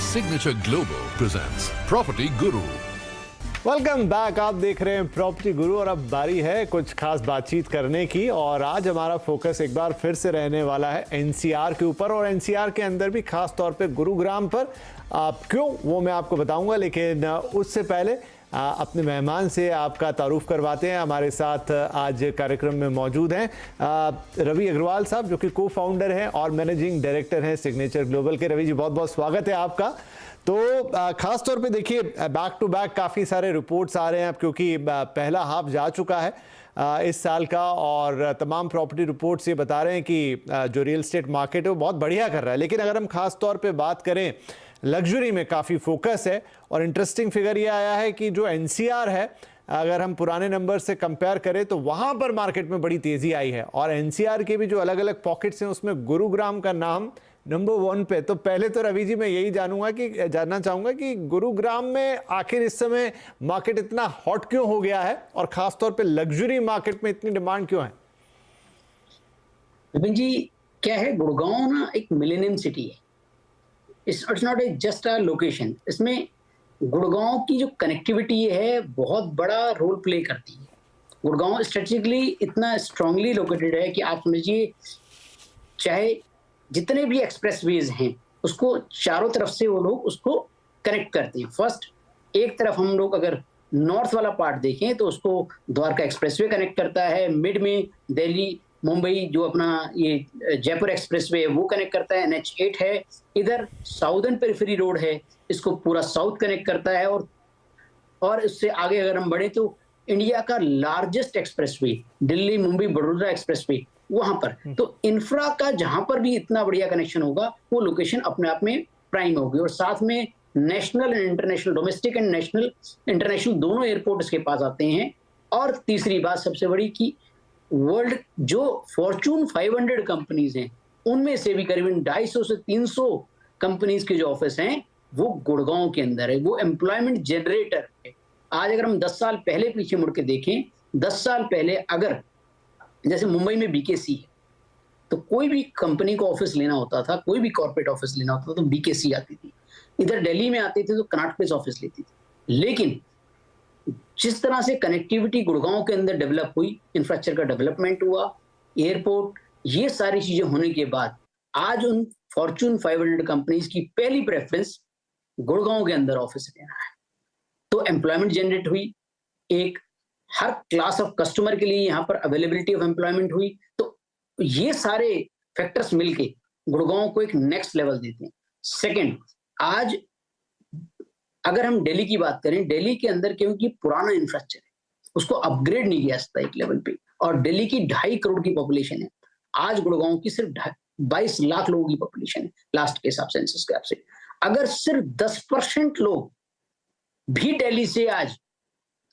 Signature Global presents Property Guru. Welcome back. आप देख रहे हैं प्रॉपर्टी गुरु और अब बारी है कुछ खास बातचीत करने की। और आज हमारा फोकस एक बार फिर से रहने वाला है एनसीआर के ऊपर और एनसीआर के अंदर भी खास तौर पे गुरुग्राम पर। क्यों वो मैं आपको बताऊंगा, लेकिन उससे पहले अपने मेहमान से आपका तारुफ करवाते हैं। हमारे साथ आज कार्यक्रम में मौजूद हैं रवि अग्रवाल साहब, जो कि को फाउंडर हैं और मैनेजिंग डायरेक्टर हैं सिग्नेचर ग्लोबल के। रवि जी, बहुत बहुत स्वागत है आपका। तो खास तौर पे देखिए, बैक टू बैक काफ़ी सारे रिपोर्ट्स आ रहे हैं अब, क्योंकि पहला हाफ जा चुका है इस साल का और तमाम प्रॉपर्टी रिपोर्ट्स ये बता रहे हैं कि जो रियल एस्टेट मार्केट है वो बहुत बढ़िया कर रहा है। लेकिन अगर हम खास तौर पे बात करें, लग्जरी में काफ़ी फोकस है और इंटरेस्टिंग फिगर ये आया है कि जो एनसीआर है, अगर हम पुराने नंबर से कंपेयर करें तो वहाँ पर मार्केट में बड़ी तेज़ी आई है। और एनसीआर के भी जो अलग अलग पॉकेट्स हैं उसमें गुरुग्राम का नाम नंबर 1 पे। तो पहले तो रवि जी मैं यही जानना चाहूँगा कि गुरुग्राम में आखिर इस समय मार्केट इतना हॉट क्यों हो गया है और ख़ासतौर पे लग्जरी मार्केट में इतनी डिमांड क्यों है? विपिन जी, क्या है, गुड़गांव ना एक मिलेनियम सिटी है। It's not just a location. इसमें गुड़गांव की जो कनेक्टिविटी है बहुत बड़ा रोल प्ले करती है। गुड़गांव स्ट्रेटेजिकली इतना स्ट्रांगली लोकेटेड है कि आप समझिए, चाहे जितने भी एक्सप्रेसवेज हैं उसको चारों तरफ से वो लोग उसको कनेक्ट करते हैं। फर्स्ट, एक तरफ हम लोग अगर नॉर्थ वाला पार्ट देखें तो उसको द्वारका एक्सप्रेसवे कनेक्ट करता है। मिड में दिल्ली मुंबई जो अपना ये जयपुर एक्सप्रेसवे है वो कनेक्ट करता है। NH8 है। इधर साउदर्न पेरिफेरी रोड है, इसको पूरा साउथ कनेक्ट करता है। और इससे आगे अगर हम बढ़े तो इंडिया का largest expressway Delhi Mumbai Baroda expressway वहां पर। तो इंफ्रा का जहां पर भी इतना बढ़िया कनेक्शन होगा वो लोकेशन अपने आप में प्राइम होगी। और साथ में national and international, domestic and national international दोनों एयरपोर्ट इसके पास आते हैं। और तीसरी बात सबसे बड़ी कि वर्ल्ड जो फॉर्चून 500 कंपनीज हैं उनमें से भी करीबन 250 से 300 कंपनीज के जो ऑफिस हैं वो गुड़गांव के अंदर है। वो एम्प्लॉयमेंट जनरेटर है। आज अगर हम 10 साल पहले पीछे मुड़ के देखें, 10 साल पहले अगर जैसे मुंबई में BKC है तो कोई भी कंपनी को ऑफिस लेना होता था, कोई भी कॉर्पोरेट ऑफिस लेना होता था तो BKC आती थी। इधर दिल्ली में आती थी तो कनॉट प्लेस ऑफिस लेती थी। लेकिन जिस तरह से कनेक्टिविटी गुड़गांव के अंदर डेवलप हुई, इंफ्रास्ट्रक्चर का डेवलपमेंट हुआ, एयरपोर्ट, ये सारी चीजें होने के बाद आज उन फॉर्चून 500 कंपनीज की पहली प्रेफरेंस गुड़गांव के अंदर ऑफिस लेना है। तो एम्प्लॉयमेंट जनरेट हुई, एक हर क्लास ऑफ कस्टमर के लिए यहाँ पर अवेलेबिलिटी ऑफ एम्प्लॉयमेंट हुई। तो ये सारे फैक्टर्स मिलके गुड़गांव को एक नेक्स्ट लेवल देते हैं। सेकंड, आज अगर हम दिल्ली की बात करें, दिल्ली के अंदर क्योंकि पुराना इंफ्रास्ट्रक्चर है उसको अपग्रेड नहीं किया जाता एक लेवल पे, और दिल्ली की 2.5 करोड़ की पॉपुलेशन है। आज गुड़गांव की सिर्फ 22 लाख लोगों की पॉपुलेशन है लास्ट के हिसाब से, सेंसस के हिसाब से। अगर सिर्फ 10% लोग भी दिल्ली से आज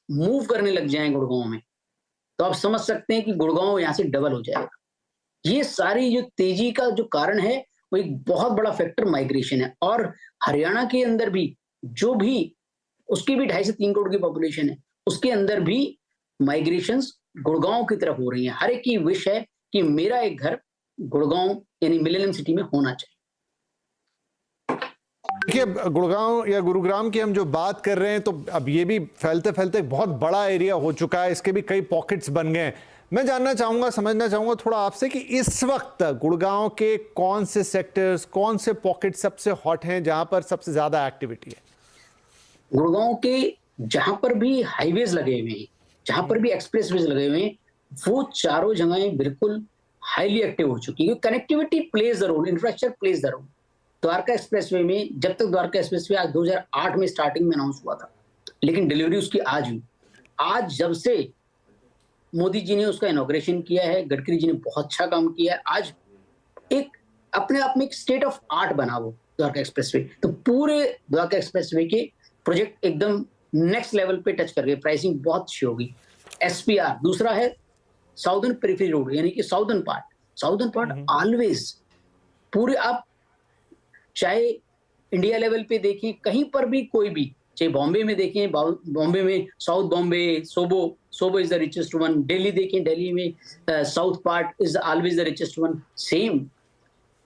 मूव करने लग जाएं गुड़गांव में तो आप समझ सकते हैं कि गुड़गांव यहां से डबल हो जाएगा। ये सारी जो तेजी का जो कारण है वो एक बहुत बड़ा फैक्टर माइग्रेशन है। और हरियाणा के अंदर भी जो भी उसकी भी 2.5 से 3 करोड़ की पॉपुलेशन है, उसके अंदर भी माइग्रेशंस गुड़गांव की तरफ हो रही हैं। हर एक की विश है कि मेरा एक घर गुड़गांव यानी मिलेनियम सिटी में होना चाहिए। देखिए, गुड़गांव या गुरुग्राम की हम जो बात कर रहे हैं तो अब ये भी फैलते फैलते बहुत बड़ा एरिया हो चुका है, इसके भी कई पॉकेट्स बन गए हैं। मैं जानना चाहूंगा, समझना चाहूंगा थोड़ा आपसे कि इस वक्त गुड़गांव के कौन से सेक्टर्स, कौन से पॉकेट सबसे हॉट हैं जहां पर सबसे ज्यादा एक्टिविटी है? गुड़गांव के जहां पर भी हाईवेज लगे हुए हैं, जहां पर भी एक्सप्रेसवेज लगे हुए हैं, वो चारों जगहें बिल्कुल हाईली एक्टिव हो चुकी है। Connectivity plays the role, infrastructure plays the role. Dwarka expressway में, जब तक द्वारका एक्सप्रेसवे आज 2008 में स्टार्टिंग में अनाउंस हुआ था, लेकिन डिलीवरी उसकी आज हुई। आज जब से मोदी जी ने उसका इनॉग्रेशन किया है, गडकरी जी ने बहुत अच्छा काम किया है, आज एक अपने आप में एक स्टेट ऑफ आर्ट बना वो द्वारका एक्सप्रेसवे। तो पूरे द्वारका एक्सप्रेसवे के प्रोजेक्ट एकदम नेक्स्ट लेवल पे टच कर गए, प्राइसिंग बहुत अच्छी होगी। SPR दूसरा है साउदर्न पेरिफेरी रोड, यानी कि साउदर्न पार्ट ऑलवेज पूरे, आप चाहे इंडिया लेवल पे देखें कहीं पर भी, कोई भी, चाहे बॉम्बे में देखें, बॉम्बे में south Bombay, SoBo is the richest one. Delhi देखें, दिल्ली में south part is always the richest one. Same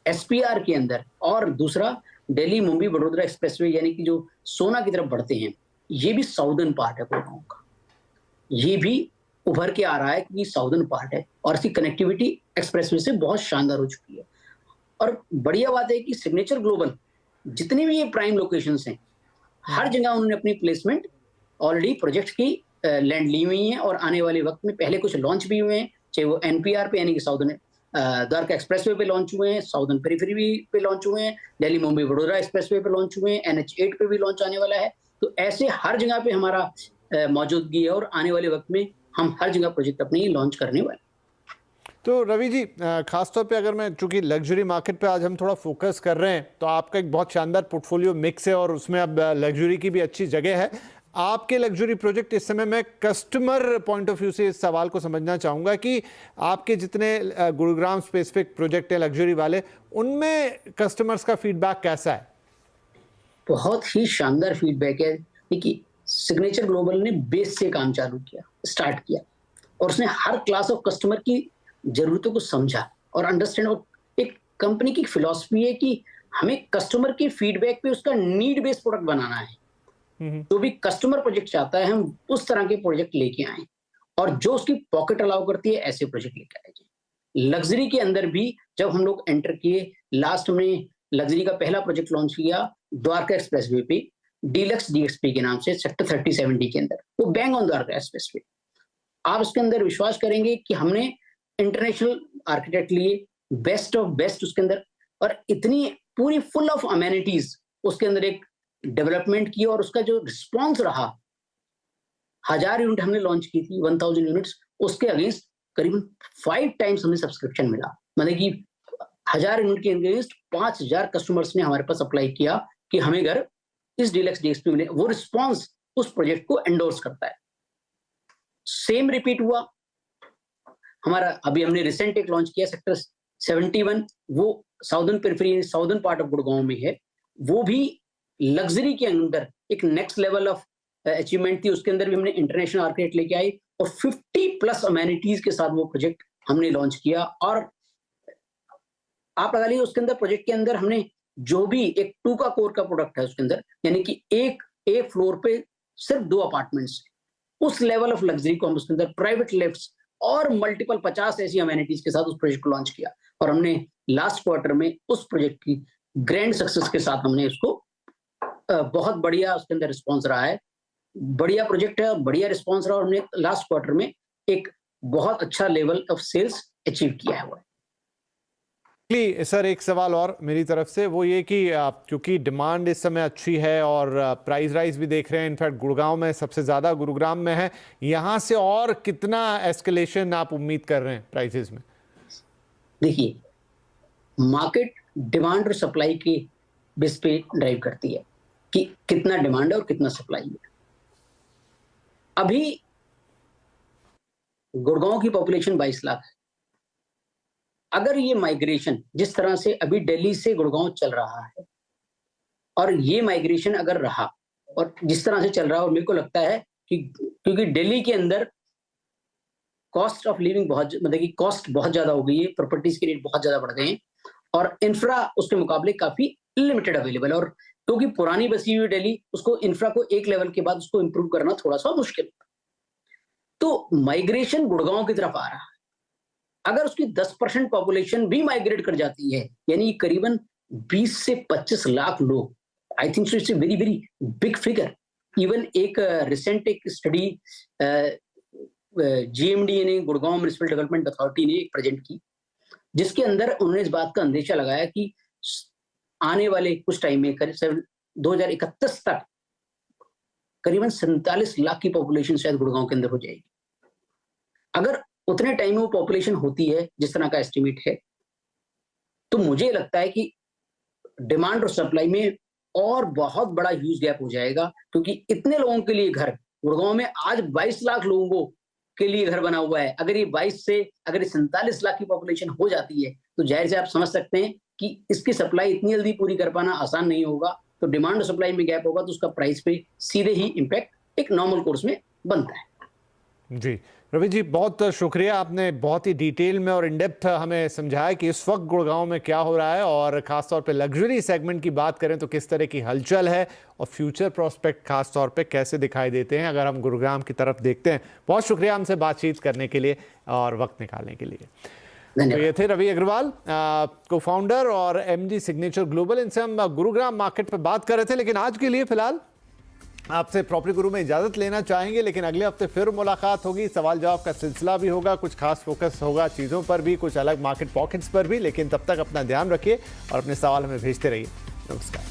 SPR के अंदर। और दूसरा दिल्ली मुंबई वडोदरा एक्सप्रेसवे यानी कि जो सोना की तरफ बढ़ते हैं, ये भी साउदर्न पार्ट है गुड़गांव का। ये भी उभर के आ रहा है क्योंकि साउदर्न पार्ट है और इसकी कनेक्टिविटी एक्सप्रेसवे से बहुत शानदार हो चुकी है। और बढ़िया बात है कि सिग्नेचर ग्लोबल जितने भी ये प्राइम लोकेशंस हैं, हर जगह उन्होंने अपनी प्लेसमेंट ऑलरेडी प्रोजेक्ट की लैंड ली हुई है और आने वाले वक्त में पहले कुछ लॉन्च भी हुए हैं, चाहे वो एनपीआर पे यानी कि साउदर्न द्वारका एक्सप्रेसवे पे लॉन्च हुए हैं, साउदर्न पेरिफेरी पे लॉन्च हुए हैं, दिल्ली मुंबई वडोदरा एक्सप्रेसवे पे लॉन्च हुए हैं, NH8 पे भी लॉन्च आने वाला है। तो ऐसे हर जगह पे हमारा मौजूदगी है और आने वाले वक्त में हम हर जगह प्रोजेक्ट अपने लॉन्च करने वाले। तो रवि जी, खासतौर पे अगर मैं, चूंकि लग्जरी मार्केट पे आज हम थोड़ा फोकस कर रहे हैं, तो आपका एक बहुत शानदार पोर्टफोलियो मिक्स है और उसमें अब लग्जरी की भी अच्छी जगह है। आपके लग्जरी प्रोजेक्ट इस समय, मैं कस्टमर पॉइंट ऑफ व्यू से इस सवाल को समझना चाहूँगा कि आपके जितने गुरुग्राम स्पेसिफिक प्रोजेक्ट है लग्जरी वाले, उनमें कस्टमर्स का फीडबैक कैसा है? बहुत ही शानदार फीडबैक है। देखिए, सिग्नेचर ग्लोबल ने बेस से काम चालू किया, स्टार्ट किया और उसने हर क्लास ऑफ कस्टमर की जरूरतों को समझा और अंडरस्टैंड। और एक कंपनी की फिलॉसफी है कि हमें कस्टमर के फीडबैक पे उसका नीड बेस्ड प्रोडक्ट बनाना है। जो भी कस्टमर प्रोजेक्ट चाहता है हम उस तरह के प्रोजेक्ट लेके आए और जो उसकी पॉकेट अलाउ करती है ऐसे प्रोजेक्ट लेके आए। लग्जरी के अंदर भी जब हम लोग एंटर किए, लास्ट में लग्जरी का पहला प्रोजेक्ट लॉन्च किया द्वारका एक्सप्रेसवे पे, डीलक्स DXP के नाम से, सेक्टर 3070 के अंदर, वो बैंग ऑन द्वारका एक्सप्रेसवे। आप इसके अंदर विश्वास करेंगे कि हमने इंटरनेशनल आर्किटेक्ट लिए, बेस्ट ऑफ बेस्ट उसके अंदर, और इतनी पूरी फुल ऑफ अमेनिटीज उसके अंदर एक डेवलपमेंट की और उसका जो रिस्पॉन्स रहा, 1000 यूनिट हमने लॉन्च की थी, 1000 यूनिट्स, उसके अगेंस्ट करीबन 5 टाइम्स हमें सब्सक्रिप्शन मिला। मतलब कि 1000 यूनिट के अगेंस्ट 5000 कस्टमर्स ने हमारे पास अप्लाई किया कि हमें घर इस डीलक्स DXP मिले। वो रिस्पॉन्स उस प्रोजेक्ट को एंडोर्स करता है। सेम रिपीट हुआ हमारा, अभी हमने रिसेंट एक लॉन्च किया सेक्टर 71, वो southern periphery, southern part of Gurgaon में है। वो भी लग्जरी के अंदर एक नेक्स्ट लेवल ऑफ अचीवमेंट थी। उसके अंदर भी हमने इंटरनेशनल आर्किटेक्ट लेके आई और 50+ अमेनिटीज के साथ वो प्रोजेक्ट हमने लॉन्च किया। और आप लगा लीजिए उसके अंदर प्रोजेक्ट के अंदर हमने जो भी एक 2 का कोर का प्रोडक्ट है उसके अंदर, यानी कि एक फ्लोर पे सिर्फ 2 अपार्टमेंट्स, उस लेवल ऑफ लग्जरी को हम उसके अंदर, प्राइवेट लिफ्ट्स और मल्टीपल 50 ऐसी अमेनिटीज के साथ उस प्रोजेक्ट को लॉन्च किया। और हमने लास्ट क्वार्टर में उस प्रोजेक्ट की ग्रैंड सक्सेस के साथ हमने उसको बहुत बढ़िया उसके अंदर रिस्पॉन्स रहा है। बढ़िया प्रोजेक्ट है, बढ़िया रिस्पॉन्स रहा और हमने लास्ट क्वार्टर में एक बहुत अच्छा लेवल ऑफ सेल्स अचीव किया है। सर, एक सवाल और मेरी तरफ से, वो ये कि क्योंकि डिमांड इस समय अच्छी है और प्राइस राइज भी देख रहे हैं, इनफैक्ट गुड़गांव में सबसे ज़्यादा गुरुग्राम में है, यहाँ से और कितना एस्केलेशन आप उम्मीद कर रहे हैं प्राइसेस में? देखिए, मार्केट डिमांड और सप्लाई के बेस पे ड्राइव करती है कि कितना डिमांड है और कितना सप्लाई है। अभी गुड़गांव की पॉपुलेशन 22 लाख है। अगर ये माइग्रेशन जिस तरह से अभी दिल्ली से गुड़गांव चल रहा है और ये माइग्रेशन अगर रहा और जिस तरह से चल रहा है, और मेरे को लगता है कि क्योंकि दिल्ली के अंदर कॉस्ट ऑफ लिविंग बहुत, मतलब कि कॉस्ट बहुत ज्यादा हो गई है, प्रॉपर्टीज के रेट बहुत ज्यादा बढ़ गए हैं और इंफ्रा उसके मुकाबले काफी लिमिटेड अवेलेबल है। और क्योंकि पुरानी बसी हुई दिल्ली, उसको इंफ्रा को एक लेवल के बाद उसको इंप्रूव करना थोड़ा सा मुश्किल, तो माइग्रेशन गुड़गांव की तरफ आ रहा है। अगर उसकी 10% पॉपुलेशन भी माइग्रेट कर जाती है, यानी करीबन 20 से 25 लाख लोग, I think so it's a very very big figure. Even एक रिसेंट एक स्टडी GMD यानी गुड़गांव म्युनिसिपल डेवलपमेंट अथॉरिटी ने एक प्रेजेंट की, जिसके अंदर उन्होंने इस बात का अंदेशा लगाया कि आने वाले कुछ टाइम में 2031 तक करीबन 47 लाख की पॉपुलेशन शायद गुड़गांव के अंदर हो जाएगी। अगर उतने टाइम में वो पॉपुलेशन होती है जिस तरह का एस्टिमेट है, तो मुझे लगता है कि डिमांड और सप्लाई में और बहुत बड़ा ह्यूज गैप हो जाएगा, क्योंकि इतने लोगों के लिए घर गुड़गांव में आज 22 लाख लोगों के लिए घर बना हुआ है। अगर ये 22 से अगर 47 लाख की पॉपुलेशन हो जाती है, तो जाहिर से आप समझ सकते हैं कि इसकी सप्लाई इतनी जल्दी पूरी कर पाना आसान नहीं होगा। तो डिमांड और सप्लाई में गैप होगा तो उसका प्राइस पे सीधे ही इम्पैक्ट एक नॉर्मल कोर्स में बनता है। जी, रवि जी, बहुत शुक्रिया। आपने बहुत ही डिटेल में और इन डेप्थ हमें समझाया कि इस वक्त गुड़गांव में क्या हो रहा है, और खासतौर पे लग्जरी सेगमेंट की बात करें तो किस तरह की हलचल है और फ्यूचर प्रोस्पेक्ट खासतौर पे कैसे दिखाई देते हैं अगर हम गुरुग्राम की तरफ देखते हैं। बहुत शुक्रिया हमसे बातचीत करने के लिए और वक्त निकालने के लिए। तो ये थे रवि अग्रवाल, को फाउंडर और एमडी सिग्नेचर ग्लोबल। इनसे हम गुरुग्राम मार्केट पे बात कर रहे थे, लेकिन आज के लिए फिलहाल आपसे प्रॉपर्टी गुरु में इजाजत लेना चाहेंगे। लेकिन अगले हफ्ते फिर मुलाकात होगी, सवाल जवाब का सिलसिला भी होगा, कुछ खास फोकस होगा चीज़ों पर भी, कुछ अलग मार्केट पॉकेट्स पर भी। लेकिन तब तक अपना ध्यान रखिए और अपने सवाल हमें भेजते रहिए। नमस्कार।